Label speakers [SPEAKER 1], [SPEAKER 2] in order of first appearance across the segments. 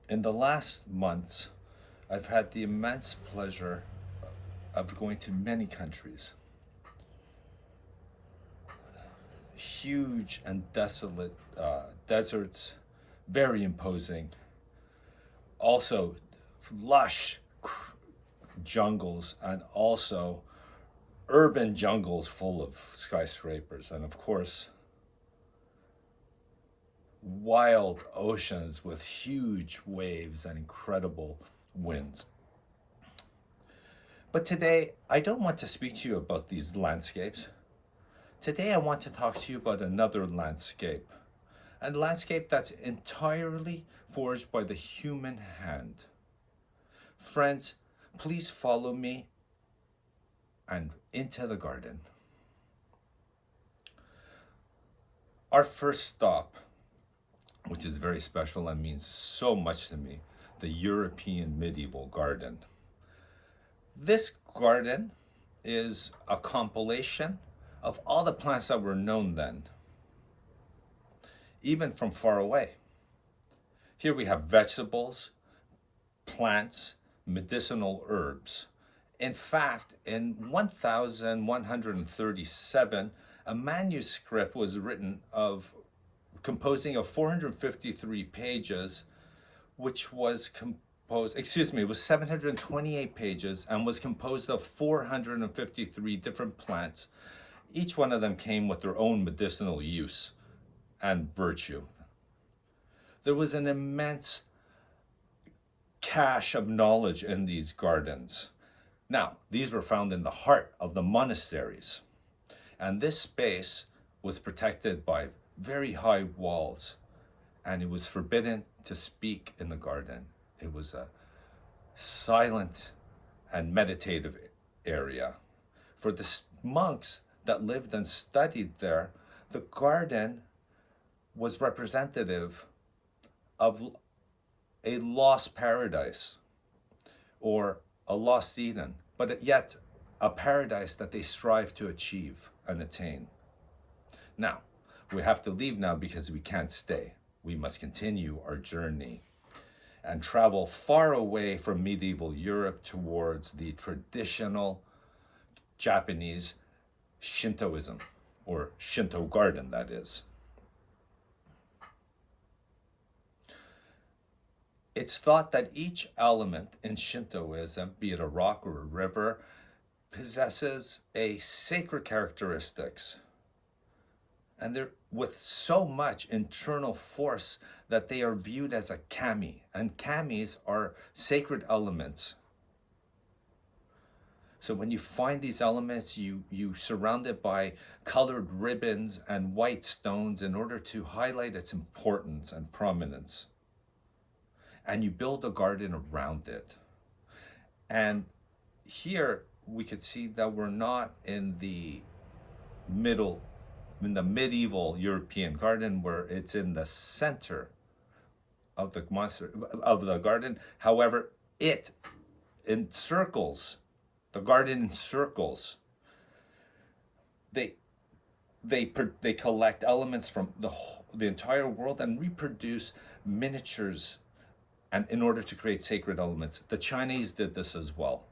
[SPEAKER 1] In the last months, I've had the immense pleasure of going to many countries, huge and desolate deserts, very imposing, also lush jungles, and also urban jungles full of skyscrapers, and of course, wild oceans with huge waves and incredible winds. But today, I don't want to speak to you about these landscapes. Today, I want to talk to you about another landscape, a landscape that's entirely forged by the human hand. Friends, please follow me and into the garden. Our first stop, which is very special and means so much to me, the European medieval garden. This garden is a compilation of all the plants that were known then, even from far away. Here we have vegetables, plants, medicinal herbs. In fact, in 1137, a manuscript was written composing of 453 pages, which was it was 728 pages and was composed of 453 different plants. Each one of them came with their own medicinal use and virtue. There was an immense cache of knowledge in these gardens. Now, these were found in the heart of the monasteries, and this space was protected by very high walls, and it was forbidden to speak in the garden. It was a silent and meditative area. For the monks that lived and studied there, the garden was representative of a lost paradise or a lost Eden, but yet a paradise that they strive to achieve and attain. Now, we have to leave now because we can't stay. We must continue our journey and travel far away from medieval Europe towards the traditional Japanese Shintoism, or Shinto garden, that is. It's thought that each element in Shintoism, be it a rock or a river, possesses a sacred characteristics. And they're with so much internal force that they are viewed as a kami. And kamis are sacred elements. So when you find these elements, you surround it by colored ribbons and white stones in order to highlight its importance and prominence. And you build a garden around it. And here we could see that we're not in the medieval European garden where it's in the center of the garden. However, it encircles the garden encircles. They collect elements from the entire world and reproduce miniatures, and in order to create sacred elements. The Chinese did this as well.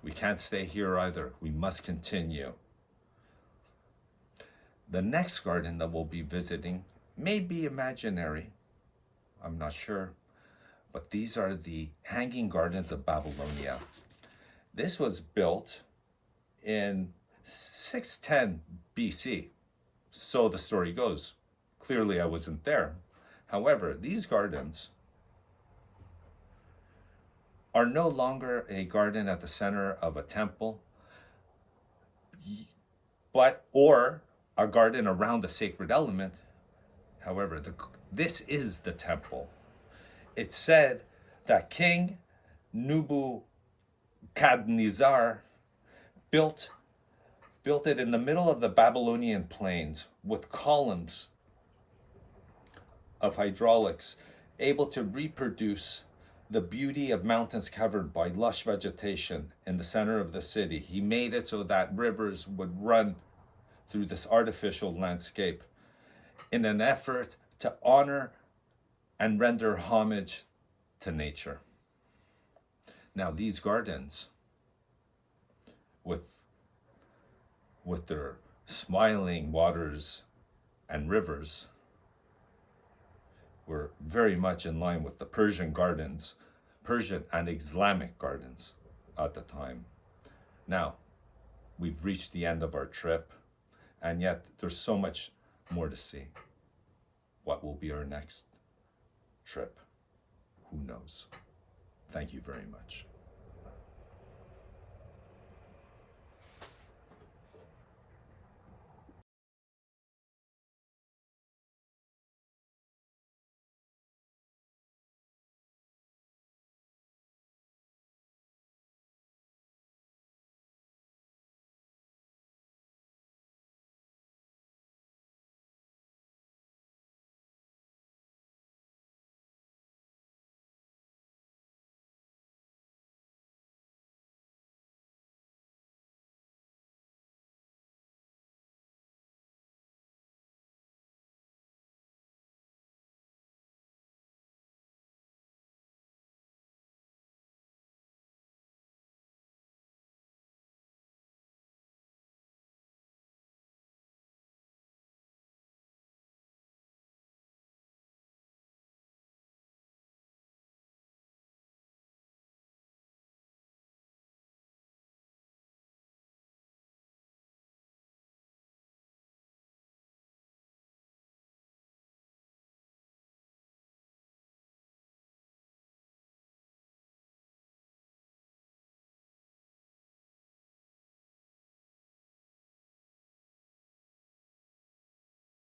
[SPEAKER 1] We can't stay here either. We must continue. The next garden that we'll be visiting may be imaginary. I'm not sure. But these are the Hanging Gardens of Babylonia. This was built in 610 BC. So the story goes. Clearly I wasn't there. However, these gardens are no longer a garden at the center of a temple, or a garden around a sacred element. However, this is the temple. It's said that King Nebuchadnezzar built it in the middle of the Babylonian plains with columns of hydraulics, able to reproduce the beauty of mountains covered by lush vegetation in the center of the city. He made it so that rivers would run through this artificial landscape in an effort to honor and render homage to nature. Now, these gardens, with their smiling waters and rivers, were very much in line with the Persian gardens, Persian and Islamic gardens at the time. Now, we've reached the end of our trip, and yet there's so much more to see. What will be our next trip? Who knows? Thank you very much.